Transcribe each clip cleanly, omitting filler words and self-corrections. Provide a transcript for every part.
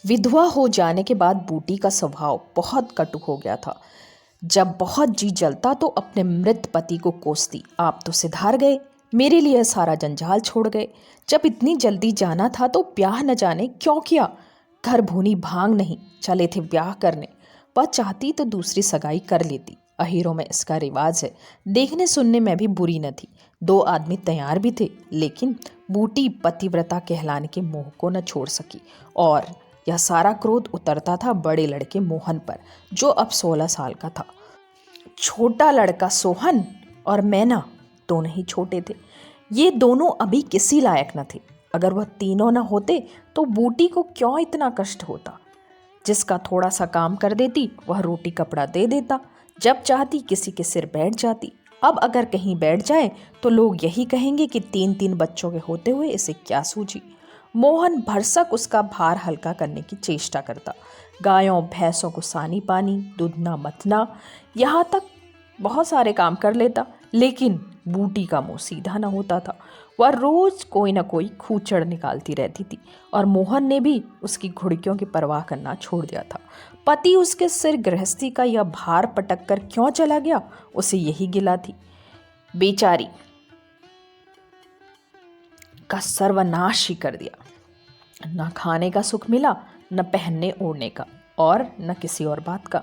विधवा हो जाने के बाद बूटी का स्वभाव बहुत कटु हो गया था। जब बहुत जी जलता तो अपने मृत पति को कोसती, आप तो सिधार गए, मेरे लिए सारा जंजाल छोड़ गए। जब इतनी जल्दी जाना था तो ब्याह न जाने क्यों किया। घर भूनी भांग नहीं, चले थे ब्याह करने। वह चाहती तो दूसरी सगाई कर लेती। अहीरों में इसका रिवाज है। देखने सुनने में भी बुरी न थी। 2 आदमी तैयार भी थे, लेकिन बूटी पतिव्रता कहलाने के मोह को न छोड़ सकी और यह सारा क्रोध उतरता था बड़े लड़के मोहन पर, जो अब 16 साल का था। छोटा लड़का सोहन और मैना दोनों ही छोटे थे। ये दोनों अभी किसी लायक न थे। अगर वह तीनों न होते तो बूटी को क्यों इतना कष्ट होता। जिसका थोड़ा सा काम कर देती वह रोटी कपड़ा दे देता, जब चाहती किसी के सिर बैठ जाती। अब अगर कहीं बैठ जाए तो लोग यही कहेंगे कि 3-3 बच्चों के होते हुए इसे क्या सूझी। मोहन भरसक उसका भार हल्का करने की चेष्टा करता। गायों भैंसों को सानी पानी, दूधना मथना, यहाँ तक बहुत सारे काम कर लेता, लेकिन बूटी का मुंह सीधा न होता था। वह रोज कोई न कोई खूचड़ निकालती रहती थी और मोहन ने भी उसकी घुड़कियों की परवाह करना छोड़ दिया था। पति उसके सिर गृहस्थी का यह भार पटक कर क्यों चला गया, उसे यही गिला थी। बेचारी का सर्वनाश ही कर दिया। न खाने का सुख मिला, न पहनने ओढ़ने का, और न किसी और बात का।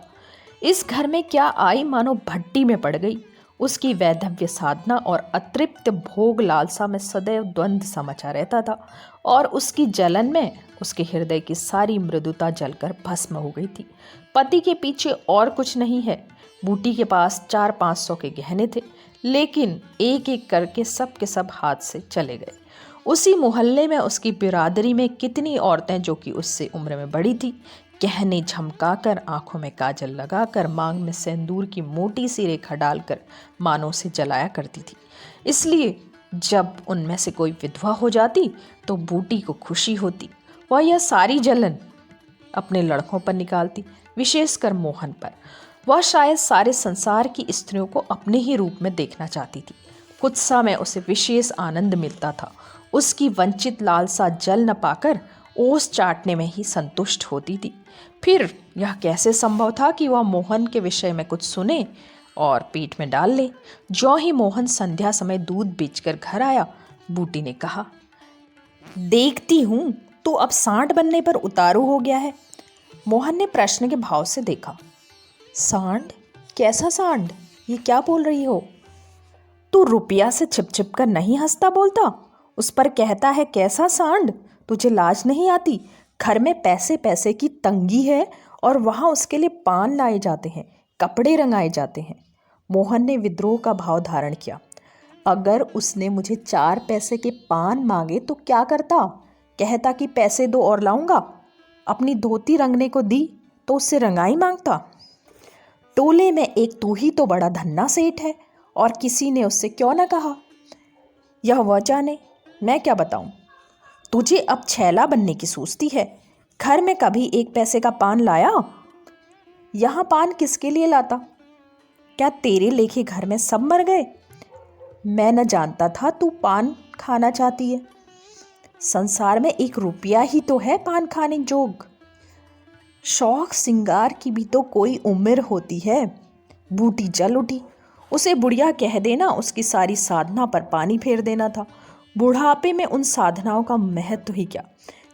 इस घर में क्या आई मानो भट्टी में पड़ गई। उसकी वैधव्य साधना और अतृप्त भोग लालसा में सदैव द्वंद्व सा मचा रहता था और उसकी जलन में उसके हृदय की सारी मृदुता जलकर भस्म हो गई थी। पति के पीछे और कुछ नहीं है। बूटी के पास 400-500 के गहने थे, लेकिन एक एक करके सब के सब हाथ से चले गए। उसी मोहल्ले में उसकी बिरादरी में कितनी औरतें जो कि उससे उम्र में बड़ी थी, गहने झमकाकर, आंखों में काजल लगाकर, मांग में सिंदूर की मोटी सी रेखा डालकर मानो से जलाया करती थी। इसलिए जब उनमें से कोई विधवा हो जाती तो बूटी को खुशी होती। वह यह सारी जलन अपने लड़कों पर निकालती, विशेषकर मोहन पर। वह शायद सारे संसार की स्त्रियों को अपने ही रूप में देखना चाहती थी। कुछ समय उसे विशेष आनंद मिलता था। उसकी वंचित लालसा जल न पाकर ओस चाटने में ही संतुष्ट होती थी। फिर यह कैसे संभव था कि वह मोहन के विषय में कुछ सुने और पेट में डाल ले। ज्यों ही मोहन संध्या समय दूध बेचकर घर आया, बूटी ने कहा, देखती हूं तू अब सांड बनने पर उतारू हो गया है। मोहन ने प्रश्न के भाव से देखा। सांड? कैसा सांड? ये क्या बोल रही हो? तू रुपया से छिप छिप कर नहीं हंसता बोलता, उस पर कहता है कैसा सांड? तुझे लाज नहीं आती? घर में पैसे पैसे की तंगी है और वहाँ उसके लिए पान लाए जाते हैं, कपड़े रंगाए जाते हैं। मोहन ने विद्रोह का भाव धारण किया। अगर उसने मुझे 4 पैसे के पान मांगे तो क्या करता? कहता कि पैसे दो और लाऊंगा। अपनी धोती रंगने को दी तो उससे रंगाई मांगता। टोले में एक तू ही तो बड़ा धन्ना सेठ है और किसी ने उससे क्यों न कहा। यह वह जाने, मैं क्या बताऊं। तुझे अब छैला बनने की सूझती है। घर में कभी 1 पैसे का पान लाया? यहाँ पान किसके लिए लाता? क्या तेरे लेखे घर में सब मर गए? मैं न जानता था तू पान खाना चाहती है। संसार में 1 रुपया ही तो है पान खाने जोग। शौक सिंगार की भी तो कोई उम्र होती है। बूटी जल उठी। उसे बुढ़िया कह देना उसकी सारी साधना पर पानी फेर देना था। बुढ़ापे में उन साधनाओं का महत्व ही क्या,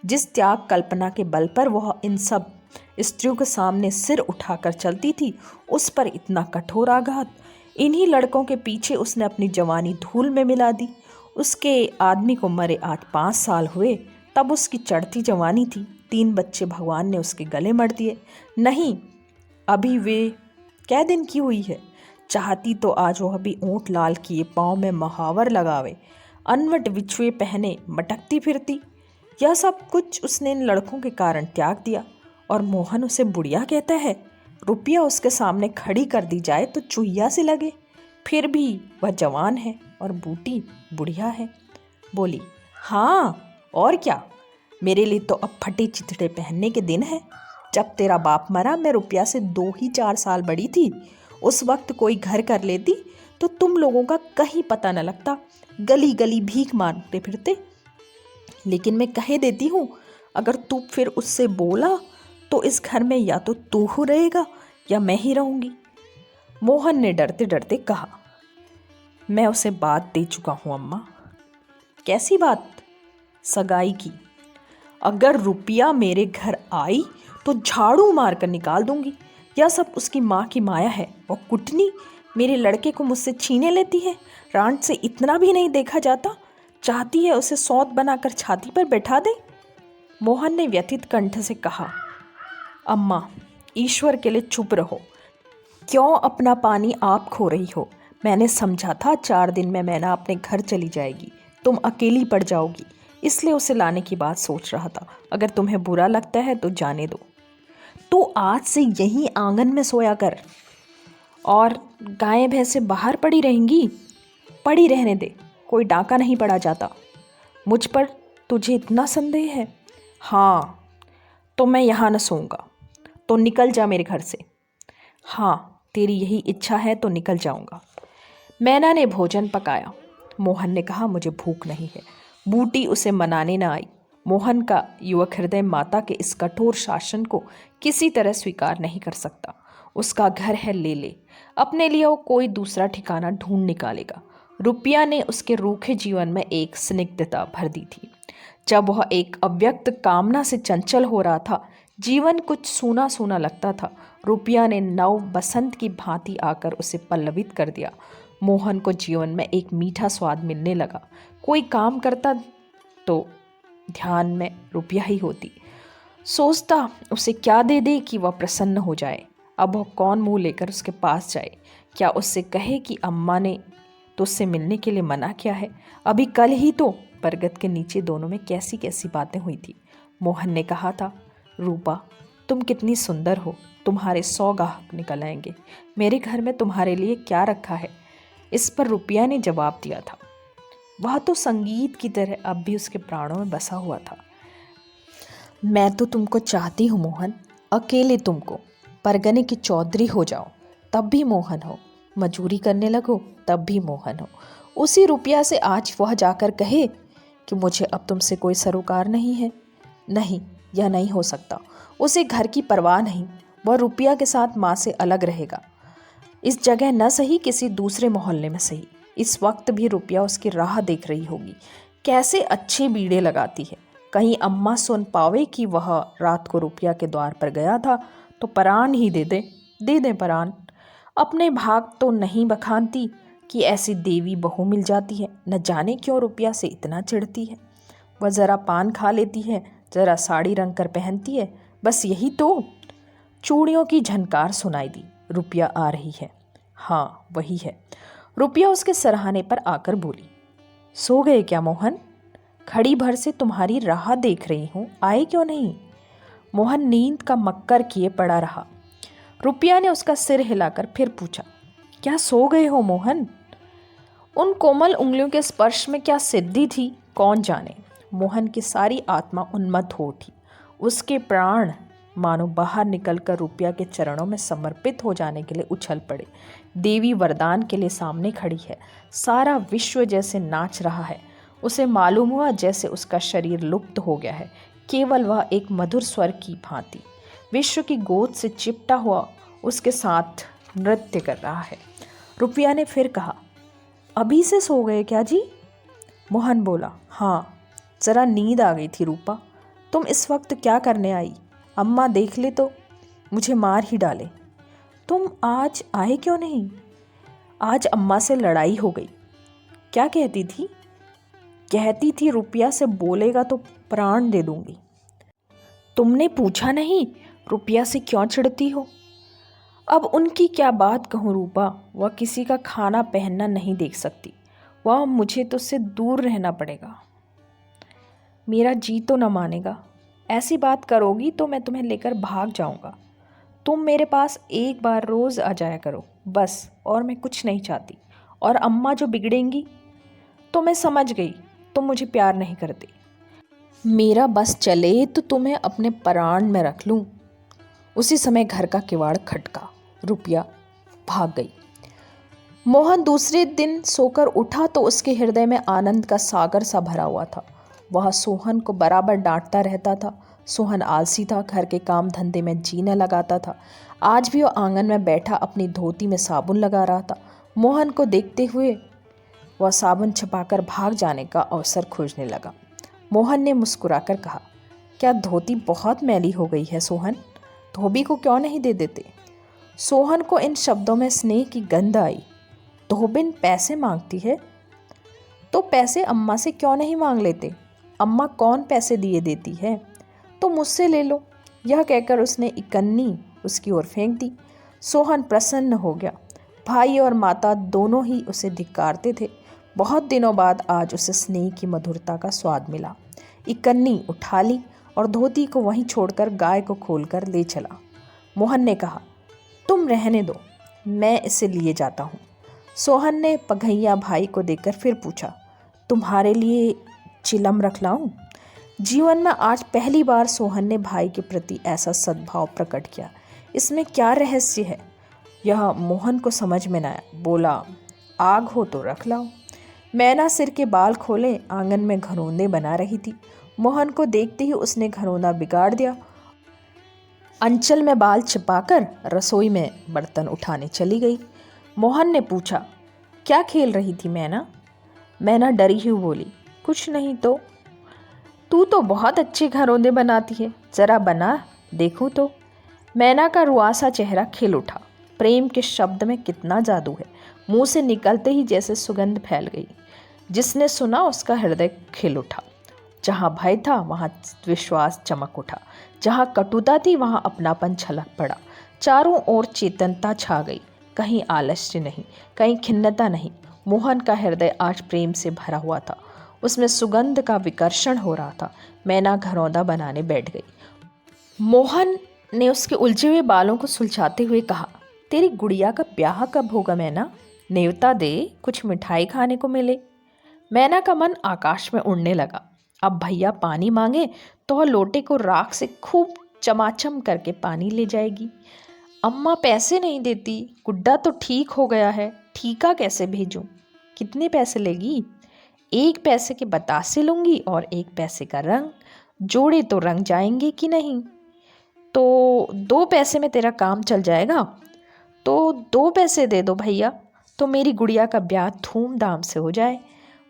जिस त्याग कल्पना के बल पर वह इन सब स्त्रियों के सामने सिर उठाकर चलती थी, उस पर इतना कठोर आघात। इन्हीं लड़कों के पीछे उसने अपनी जवानी धूल में मिला दी। उसके आदमी को मरे 8-5 साल हुए, तब उसकी चढ़ती जवानी थी। 3 बच्चे भगवान ने उसके गले मर दिए। नहीं, अभी वे कै दिन की हुई है। चाहती तो आज वह भी ऊँट लाल किए, पाँव में महावर लगावे, अनवट बिछुए पहने मटकती फिरती। यह सब कुछ उसने इन लड़कों के कारण त्याग दिया और मोहन उसे बुढ़िया कहता है। रुपया उसके सामने खड़ी कर दी जाए तो चुहिया से लगे। फिर भी वह जवान है और बूटी बुढ़िया है। बोली, हाँ और क्या, मेरे लिए तो अब फटे चिथड़े पहनने के दिन है। जब तेरा बाप मरा मैं रुपया से 2-4 साल बड़ी थी। उस वक्त कोई घर कर लेती तो तुम लोगों का कहीं पता न लगता, गली गली भीख मांगते फिरते। लेकिन मैं कहे देती हूँ, अगर तू फिर उससे बोला तो इस घर में या तो तू ही रहेगा या मैं ही रहूंगी। मोहन ने डरते डरते कहा, मैं उसे बात दे चुका हूं अम्मा। कैसी बात? सगाई की। अगर रुपया मेरे घर आई तो झाड़ू मारकर निकाल दूंगी। यह सब उसकी माँ की माया है। वो कुटनी मेरे लड़के को मुझसे छीने लेती है। रांट से इतना भी नहीं देखा जाता। चाहती है उसे सौत बनाकर छाती पर बैठा दे। मोहन ने व्यथित कंठ से कहा, अम्मा, ईश्वर के लिए चुप रहो। क्यों अपना पानी आप खो रही हो? मैंने समझा था 4 दिन में मैना अपने घर चली जाएगी, तुम अकेली पड़ जाओगी, इसलिए उसे लाने की बात सोच रहा था। अगर तुम्हें बुरा लगता है तो जाने दो। तो आज से यहीं आंगन में सोया कर। और गायें भैंसें बाहर पड़ी रहेंगी? पड़ी रहने दे, कोई डाका नहीं पड़ा जाता। मुझ पर तुझे इतना संदेह है? हाँ, तो मैं यहाँ न सोऊंगा। तो निकल जा मेरे घर से। हाँ, तेरी यही इच्छा है तो निकल जाऊंगा। मैना ने भोजन पकाया। मोहन ने कहा, मुझे भूख नहीं है। बूटी उसे मनाने न आई। मोहन का युवक हृदय माता के इस कठोर शासन को किसी तरह स्वीकार नहीं कर सकता। उसका घर है, ले ले। अपने लिए वो कोई दूसरा ठिकाना ढूंढ निकालेगा। रुपया ने उसके रूखे जीवन में एक स्निग्धता भर दी थी। जब वह एक अव्यक्त कामना से चंचल हो रहा था, जीवन कुछ सूना सूना लगता था। रुपया ने नव बसंत की भांति आकर उसे पल्लवित कर दिया। मोहन को जीवन में एक मीठा स्वाद मिलने लगा। कोई काम करता तो ध्यान में रुपया ही होती। सोचता उसे क्या दे दे कि वह प्रसन्न हो जाए। अब वह कौन मुंह लेकर उसके पास जाए? क्या उससे कहे कि अम्मा ने तो उससे मिलने के लिए मना किया है? अभी कल ही तो बरगद के नीचे दोनों में कैसी कैसी बातें हुई थी। मोहन ने कहा था, रूपा, तुम कितनी सुंदर हो, तुम्हारे 100 गाहक निकल आएंगे। मेरे घर में तुम्हारे लिए क्या रखा है? इस पर रुपया ने जवाब दिया था। वह तो संगीत की तरह अब भी उसके प्राणों में बसा हुआ था। मैं तो तुमको चाहती हूँ मोहन, अकेले तुमको। परगने की चौधरी हो जाओ तब भी मोहन हो, मजूरी करने लगो तब भी मोहन हो। उसी रुपया से आज वह जाकर कहे कि मुझे अब तुमसे कोई सरोकार नहीं है। नहीं, यह नहीं हो सकता। उसे घर की परवाह नहीं। वह रुपया के साथ माँ से अलग रहेगा। इस जगह न सही, किसी दूसरे मोहल्ले में सही। इस वक्त भी रुपया उसकी राह देख रही होगी। कैसे अच्छे बीड़े लगाती है। कहीं अम्मा सुन पावे कि वह रात को रुपया के द्वार पर गया था तो परान ही दे दे परान। अपने भाग तो नहीं बखानती कि ऐसी देवी बहू मिल जाती है। न जाने क्यों रुपया से इतना चिढ़ती है। वह ज़रा पान खा लेती है, ज़रा साड़ी रंग कर पहनती है, बस यही तो। चूड़ियों की झनकार सुनाई दी। रुपया आ रही है। हाँ, वही है। रुपया उसके सराहने पर आकर बोली, सो गए क्या मोहन? घड़ी भर से तुम्हारी राह देख रही हूँ, आए क्यों नहीं? मोहन नींद का मक्कर किए पड़ा रहा। रुपया ने उसका सिर हिलाकर फिर पूछा, क्या सो गए हो मोहन? उन कोमल उंगलियों के स्पर्श में क्या सिद्धि थी, कौन जाने। मोहन की सारी आत्मा उन्मत्त हो उठी। उसके प्राण मानो बाहर निकलकर रुपया के चरणों में समर्पित हो जाने के लिए उछल पड़े। देवी वरदान के लिए सामने खड़ी है। सारा विश्व जैसे नाच रहा है। उसे मालूम हुआ जैसे उसका शरीर लुप्त हो गया है। केवल वह एक मधुर स्वर की भांति विश्व की गोद से चिपटा हुआ उसके साथ नृत्य कर रहा है। रुपया ने फिर कहा, अभी से सो गए क्या जी? मोहन बोला, हाँ, ज़रा नींद आ गई थी रूपा। तुम इस वक्त क्या करने आई? अम्मा देख ले तो मुझे मार ही डाले। तुम आज आए क्यों नहीं? आज अम्मा से लड़ाई हो गई। क्या कहती थी? कहती थी रुपया से बोलेगा तो प्राण दे दूंगी। तुमने पूछा नहीं रुपया से क्यों चिढ़ती हो? अब उनकी क्या बात कहूँ रूपा, वह किसी का खाना पहनना नहीं देख सकती। वह मुझे तो उससे दूर रहना पड़ेगा। मेरा जी तो न मानेगा। ऐसी बात करोगी तो मैं तुम्हें लेकर भाग जाऊंगा। तुम मेरे पास एक बार रोज़ आ जाया करो बस, और मैं कुछ नहीं चाहती। और अम्मा जो बिगड़ेंगी तो मैं समझ गई, तुम मुझे प्यार नहीं करते। मेरा बस चले तो तुम्हें अपने प्राण में रख लूं। उसी समय घर का किवाड़ खटका। रुपया भाग गई। मोहन दूसरे दिन सोकर उठा तो उसके हृदय में आनंद का सागर सा भरा हुआ था। वह सोहन को बराबर डांटता रहता था। सोहन आलसी था, घर के काम धंधे में जी न लगाता था। आज भी वह आंगन में बैठा अपनी धोती में साबुन लगा रहा था। मोहन को देखते हुए वह साबुन छिपाकर भाग जाने का अवसर खोजने लगा। मोहन ने मुस्कुराकर कहा, क्या धोती बहुत मैली हो गई है सोहन? धोबी को क्यों नहीं दे देते? सोहन को इन शब्दों में स्नेह की गंध आई। धोबिन पैसे मांगती है तो पैसे अम्मा से क्यों नहीं मांग लेते? अम्मा कौन पैसे दिए देती है? तो मुझसे ले लो। यह कहकर उसने इकन्नी उसकी ओर फेंक दी। सोहन प्रसन्न हो गया। भाई और माता दोनों ही उसे धिक्कारते थे। बहुत दिनों बाद आज उसे स्नेह की मधुरता का स्वाद मिला। इकन्नी उठा ली और धोती को वहीं छोड़कर गाय को खोलकर ले चला। मोहन ने कहा, तुम रहने दो, मैं इसे लिए जाता हूँ। सोहन ने पघैया भाई को देकर फिर पूछा, तुम्हारे लिए चिलम रख लाऊं? जीवन में आज पहली बार सोहन ने भाई के प्रति ऐसा सद्भाव प्रकट किया। इसमें क्या रहस्य है, यह मोहन को समझ में न आया। बोला, आग हो तो रख लाओ। मैना सिर के बाल खोले आंगन में घरौंदे बना रही थी। मोहन को देखते ही उसने घरौंदा बिगाड़ दिया। अंचल में बाल छिपाकर रसोई में बर्तन उठाने चली गई। मोहन ने पूछा, क्या खेल रही थी मैना? मैना डरी हुई बोली, कुछ नहीं तो। तू तो बहुत अच्छे घरौंदे बनाती है, ज़रा बना देखूं तो। मैना का रुआसा चेहरा खिल उठा। प्रेम के शब्द में कितना जादू है। मुंह से निकलते ही जैसे सुगंध फैल गई। जिसने सुना उसका हृदय खिल उठा। जहाँ भय था वहाँ विश्वास चमक उठा। जहाँ कटुता थी वहाँ अपनापन छलक पड़ा। चारों ओर चेतनता छा गई। कहीं आलस्य नहीं, कहीं खिन्नता नहीं। मोहन का हृदय आज प्रेम से भरा हुआ था। उसमें सुगंध का विकर्षण हो रहा था। मैना घरौंदा बनाने बैठ गई। मोहन ने उसके उलझे हुए बालों को सुलझाते हुए कहा, तेरी गुड़िया का ब्याह कब होगा मैना? नेवता दे, कुछ मिठाई खाने को मिले। मैना का मन आकाश में उड़ने लगा। अब भैया पानी मांगे तो वह लोटे को राख से खूब चमाचम करके पानी ले जाएगी। अम्मा पैसे नहीं देती। गुड्डा तो ठीक हो गया है, ठीका कैसे भेजूं? कितने पैसे लेगी? 1 पैसे के बतासे लूंगी और 1 पैसे का रंग। जोड़े तो रंग जाएंगे कि नहीं? तो 2 पैसे में तेरा काम चल जाएगा। तो 2 पैसे दे दो भैया, तो मेरी गुड़िया का ब्याह धूमधाम से हो जाए।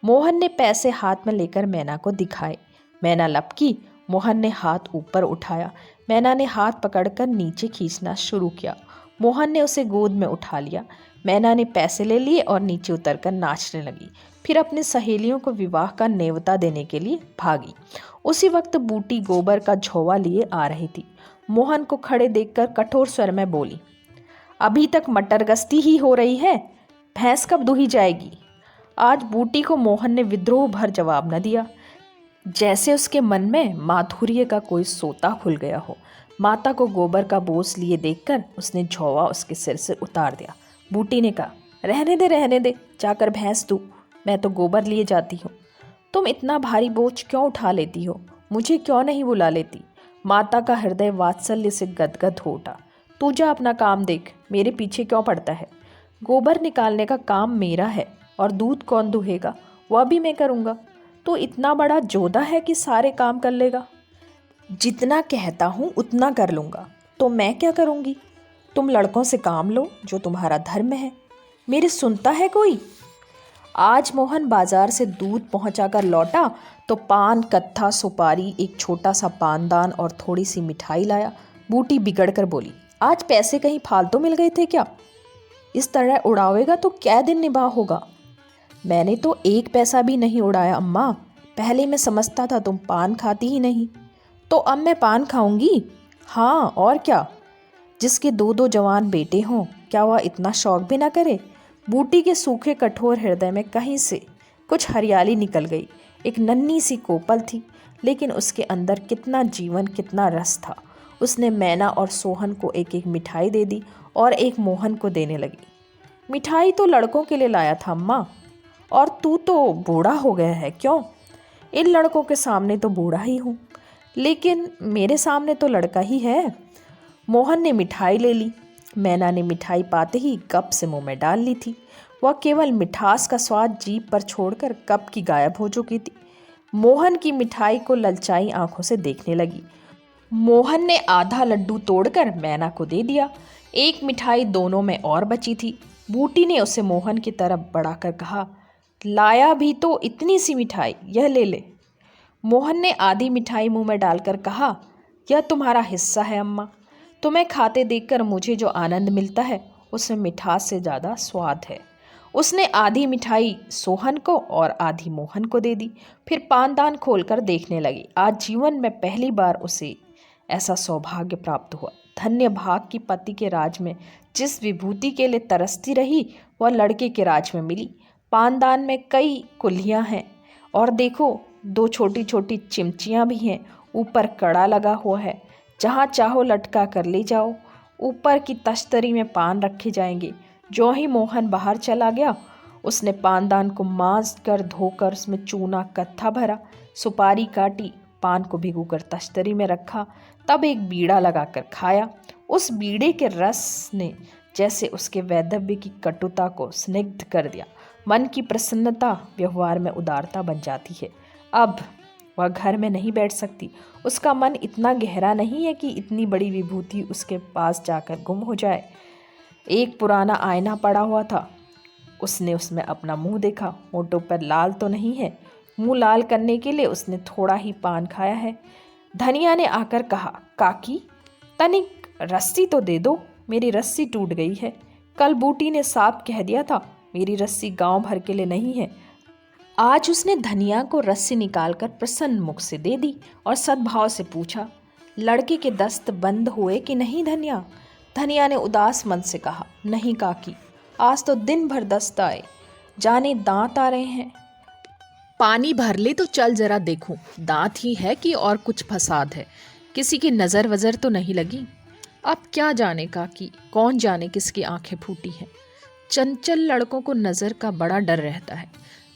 मोहन ने पैसे हाथ में लेकर मैना को दिखाए। मैना लपकी। मोहन ने हाथ ऊपर उठाया। मैना ने हाथ पकड़कर नीचे खींचना शुरू किया। मोहन ने उसे गोद में उठा लिया। मैना ने पैसे ले लिए और नीचे उतरकर नाचने लगी। फिर अपनी सहेलियों को विवाह का नेवता देने के लिए भागी। उसी वक्त बूटी गोबर का झोवा लिए आ रही थी। मोहन को खड़े देखकर कठोर स्वर में बोली, अभी तक मटर गश्ती ही हो रही है, भैंस कब दूही जाएगी? आज बूटी को मोहन ने विद्रोह भर जवाब न दिया, जैसे उसके मन में माधुर्य का कोई सोता खुल गया हो। माता को गोबर का बोझ लिए देखकर उसने झोवा उसके सिर से उतार दिया। बूटी ने कहा, रहने दे, जाकर भैंस दू, मैं तो गोबर लिए जाती हूँ। तुम इतना भारी बोझ क्यों उठा लेती हो? मुझे क्यों नहीं बुला लेती? माता का हृदय वात्सल्य से गदगद हो उठा। तू जा अपना काम देख, मेरे पीछे क्यों पड़ता है? गोबर निकालने का काम मेरा है और दूध कौन दुहेगा, वह भी मैं करूँगा। तो इतना बड़ा जोधा है कि सारे काम कर लेगा। जितना कहता हूँ उतना कर लूँगा, तो मैं क्या करूँगी? तुम लड़कों से काम लो, जो तुम्हारा धर्म है। मेरी सुनता है कोई? आज मोहन बाजार से दूध पहुंचाकर लौटा तो पान, कत्था, सुपारी, एक छोटा सा पानदान और थोड़ी सी मिठाई लाया। बूटी बिगड़ कर बोली, आज पैसे कहीं फालतू मिल गए थे क्या? इस तरह उड़ावेगा तो क्या दिन निभा होगा? मैंने तो 1 पैसा भी नहीं उड़ाया अम्मा। पहले मैं समझता था तुम पान खाती ही नहीं, तो अब मैं पान खाऊंगी। हाँ और क्या, जिसके 2-2 जवान बेटे हों, क्या वह इतना शौक भी ना करे? बूटी के सूखे कठोर हृदय में कहीं से कुछ हरियाली निकल गई। एक नन्ही सी कोपल थी, लेकिन उसके अंदर कितना जीवन, कितना रस था। उसने मैना और सोहन को एक एक मिठाई दे दी और एक मोहन को देने लगी। मिठाई तो लड़कों के लिए लाया था अम्मा, और तू तो बूढ़ा हो गया है क्यों? इन लड़कों के सामने तो बूढ़ा ही हूँ, लेकिन मेरे सामने तो लड़का ही है। मोहन ने मिठाई ले ली। मैना ने मिठाई पाते ही कप से मुंह में डाल ली थी। वह केवल मिठास का स्वाद जीभ पर छोड़कर कप की गायब हो चुकी थी। मोहन की मिठाई को ललचाई आंखों से देखने लगी। मोहन ने आधा लड्डू तोड़कर मैना को दे दिया। एक मिठाई दोनों में और बची थी। बूटी ने उसे मोहन की तरफ बढ़ाकर कहा, लाया भी तो इतनी सी मिठाई, यह ले ले। मोहन ने आधी मिठाई मुंह में डालकर कहा, यह तुम्हारा हिस्सा है अम्मा। तुम्हें खाते देखकर मुझे जो आनंद मिलता है उसमें मिठास से ज़्यादा स्वाद है। उसने आधी मिठाई सोहन को और आधी मोहन को दे दी। फिर पानदान खोलकर देखने लगी। आज जीवन में पहली बार उसे ऐसा सौभाग्य प्राप्त हुआ। धन्य भाग की पति के राज में जिस विभूति के लिए तरसती रही वह लड़के के राज में मिली। पानदान में कई कुल्हियाँ हैं और देखो 2 छोटी छोटी चिमचियाँ भी हैं। ऊपर कड़ा लगा हुआ है, जहाँ चाहो लटका कर ले जाओ। ऊपर की तश्तरी में पान रखे जाएंगे। जो ही मोहन बाहर चला गया उसने पानदान को मांज कर धोकर उसमें चूना कत्था भरा, सुपारी काटी, पान को भिगोकर तश्तरी में रखा, तब एक बीड़ा लगाकर खाया। उस बीड़े के रस ने जैसे उसके वैधव्य की कटुता को स्निग्ध कर दिया। मन की प्रसन्नता व्यवहार में उदारता बन जाती है। अब वह घर में नहीं बैठ सकती। उसका मन इतना गहरा नहीं है कि इतनी बड़ी विभूति उसके पास जाकर गुम हो जाए। एक पुराना आईना पड़ा हुआ था। उसने उसमें अपना मुंह देखा। होठों पर लाल तो नहीं है। मुंह लाल करने के लिए उसने थोड़ा ही पान खाया है। धनिया ने आकर कहा, काकी तनिक रस्सी तो दे दो, मेरी रस्सी टूट गई है। कल बूटी ने साफ कह दिया था मेरी रस्सी गांव भर के लिए नहीं है। आज उसने धनिया को रस्सी निकालकर प्रसन्न मुख से दे दी और सद्भाव से पूछा, लड़के के दस्त बंद हुए कि नहीं धनिया? धनिया ने उदास मन से कहा, नहीं काकी, आज तो दिन भर दस्त आए, जाने दांत आ रहे हैं। पानी भर ले तो चल जरा देखूं, दांत ही है कि और कुछ फसाद है, किसी की नज़र वज़र तो नहीं लगी। अब क्या जाने काकी, कौन जाने किसकी आंखें फूटी हैं। चंचल लड़कों को नज़र का बड़ा डर रहता है।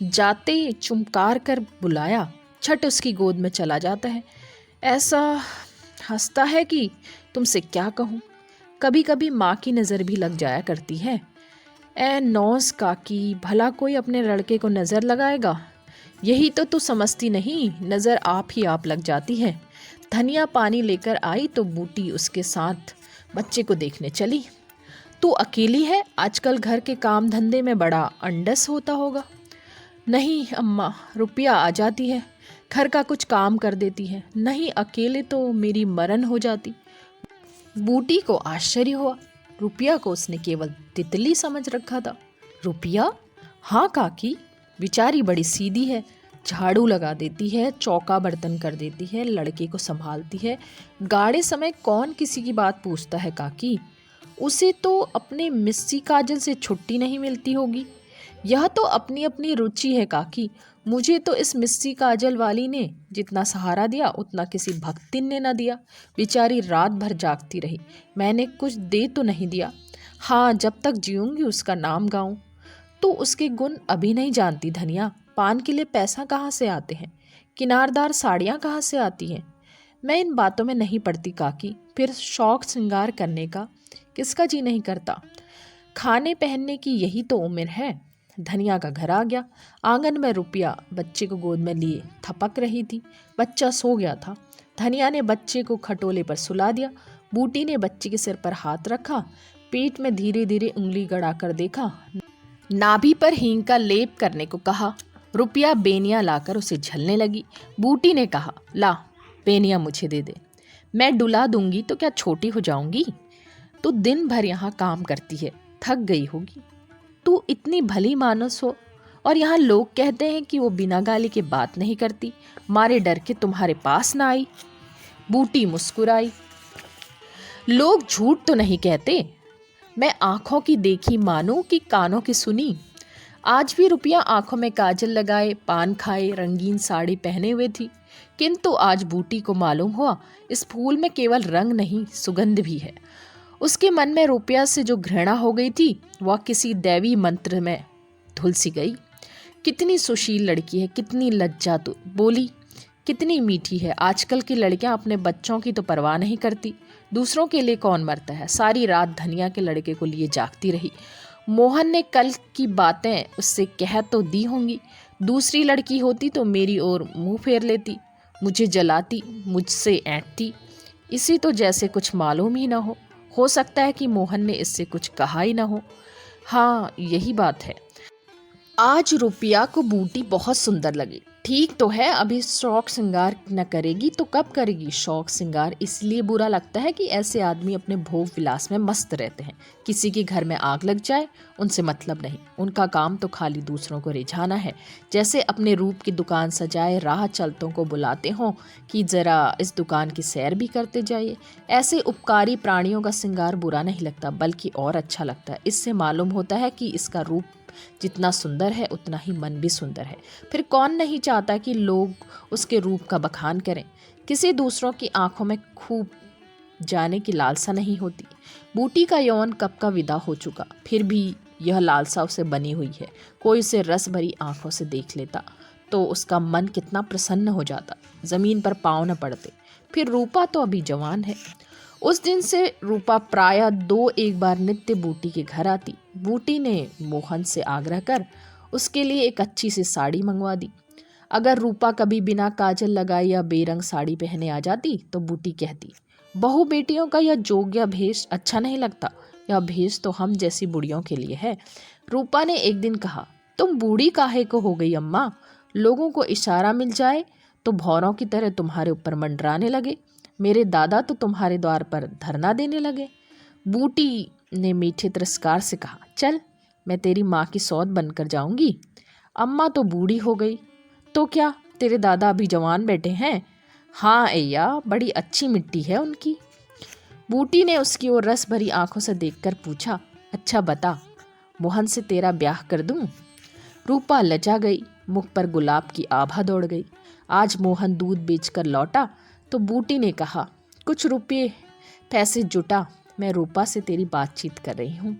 जाते चुमकार कर बुलाया, छट उसकी गोद में चला जाता है। ऐसा हंसता है कि तुमसे क्या कहूँ। कभी कभी माँ की नज़र भी लग जाया करती है। ए नौस काकी, भला कोई अपने लड़के को नज़र लगाएगा? यही तो तू समझती नहीं, नज़र आप ही आप लग जाती है। धनिया पानी लेकर आई तो बूटी उसके साथ बच्चे को देखने चली। तू अकेली है? आजकल घर के काम धंधे में बड़ा अंडस होता होगा। नहीं अम्मा, रुपया आ जाती है, घर का कुछ काम कर देती है। नहीं अकेले तो मेरी मरण हो जाती। बूटी को आश्चर्य हुआ। रुपया को उसने केवल तितली समझ रखा था। रुपया? हाँ काकी, बेचारी बड़ी सीधी है। झाड़ू लगा देती है, चौका बर्तन कर देती है, लड़के को संभालती है। गाड़े समय कौन किसी की बात पूछता है काकी? उसे तो अपने मिस्सी काजल से छुट्टी नहीं मिलती होगी। यह तो अपनी अपनी रुचि है काकी। मुझे तो इस मिस्सी काजल वाली ने जितना सहारा दिया उतना किसी भक्तिन ने न दिया। बेचारी रात भर जागती रही, मैंने कुछ दे तो नहीं दिया। हाँ, जब तक जीऊंगी उसका नाम गाऊं। तो उसके गुण अभी नहीं जानती धनिया। पान के लिए पैसा कहाँ से आते हैं? किनारदार साड़ियाँ कहाँ से आती हैं? मैं इन बातों में नहीं पड़ती काकी। फिर शौक श्रृंगार करने का किसका जी नहीं करता? खाने पहनने की यही तो उम्र है। धनिया का घर आ गया। आंगन में रुपया बच्चे को गोद में लिए थपक रही थी। बच्चा सो गया था। धनिया ने बच्चे को खटोले पर सुला दिया। बूटी ने बच्चे के सिर पर हाथ रखा, पेट में धीरे धीरे उंगली गड़ाकर देखा, नाभि पर हींग का लेप करने को कहा। रुपया बेनिया लाकर उसे झलने लगी। बूटी ने कहा, ला बेनिया मुझे दे दे, मैं डुला दूंगी तो क्या छोटी हो जाऊंगी? तू दिन भर यहाँ काम करती है, थक गई होगी। तू इतनी भली मानस हो और यहाँ लोग कहते हैं कि वो बिना गाली के बात नहीं करती, मारे डर के तुम्हारे पास ना आई। बूटी मुस्कुराई। लोग झूठ तो नहीं कहते। मैं आंखों की देखी मानूं कि कानों की सुनी। आज भी रुपया आंखों में काजल लगाए, पान खाए, रंगीन साड़ी पहने हुए थी। किंतु आज बूटी को मालूम हुआ इस फूल में केवल रंग नहीं, सुगंध भी है। उसके मन में रुपया से जो घृणा हो गई थी वह किसी दैवी मंत्र में धुल सी गई। कितनी सुशील लड़की है, कितनी लज्जा तो बोली, कितनी मीठी है। आजकल की लड़कियां अपने बच्चों की तो परवाह नहीं करती, दूसरों के लिए कौन मरता है। सारी रात धनिया के लड़के को लिए जागती रही। मोहन ने कल की बातें उससे कह तो दी होंगी, दूसरी लड़की होती तो मेरी ओर मुंह फेर लेती, मुझे जलाती, मुझसे ऐंठती। इसी तो जैसे कुछ मालूम ही ना हो सकता है कि मोहन ने इससे कुछ कहा ही ना हो। हाँ, यही बात है। आज रुपया को बूटी बहुत सुंदर लगी। ठीक तो है, अभी शौक श्रृंगार न करेगी तो कब करेगी। शौक श्रृंगार इसलिए बुरा लगता है कि ऐसे आदमी अपने भोग विलास में मस्त रहते हैं। किसी के घर में आग लग जाए उनसे मतलब नहीं, उनका काम तो खाली दूसरों को रिझाना है। जैसे अपने रूप की दुकान सजाए राह चलतों को बुलाते हों कि जरा इस दुकान की सैर भी करते जाइए। ऐसे उपकारी प्राणियों का श्रृंगार बुरा नहीं लगता, बल्कि और अच्छा लगता है। इससे मालूम होता है कि इसका रूप जितना सुंदर है उतना ही मन भी सुंदर है। फिर कौन नहीं चाहता कि लोग उसके रूप का बखान करें। किसी दूसरों की आंखों में खूब जाने की लालसा नहीं होती। बूटी का यौवन कब का विदा हो चुका, फिर भी यह लालसा उसे बनी हुई है। कोई उसे रस भरी आंखों से देख लेता तो उसका मन कितना प्रसन्न हो जाता, जमीन पर पाँव न पड़ते। फिर रूपा तो अभी जवान है। उस दिन से रूपा प्रायः 2-1 बार नित्य बूटी के घर आती। बूटी ने मोहन से आग्रह कर उसके लिए एक अच्छी सी साड़ी मंगवा दी। अगर रूपा कभी बिना काजल लगाए या बेरंग साड़ी पहने आ जाती तो बूटी कहती, बहू बेटियों का यह जोग्य भेष अच्छा नहीं लगता, यह भेष तो हम जैसी बुढ़ियों के लिए है। रूपा ने एक दिन कहा, तुम बूढ़ी काहे को हो गई अम्मा, लोगों को इशारा मिल जाए तो भौरों की तरह तुम्हारे ऊपर मंडराने लगे। मेरे दादा तो तुम्हारे द्वार पर धरना देने लगे। बूटी ने मीठे तिरस्कार से कहा, चल मैं तेरी माँ की सौत बनकर जाऊंगी। अम्मा तो बूढ़ी हो गई तो क्या, तेरे दादा अभी जवान बैठे हैं। हाँ अय्या, बड़ी अच्छी मिट्टी है उनकी। बूटी ने उसकी ओर रस भरी आंखों से देखकर पूछा, अच्छा बता, मोहन से तेरा ब्याह कर दूं। रूपा लजा गई, मुख पर गुलाब की आभा दौड़ गई। आज मोहन दूध बेचकर लौटा तो बूटी ने कहा, कुछ रुपये पैसे जुटा, मैं रूपा से तेरी बातचीत कर रही हूँ।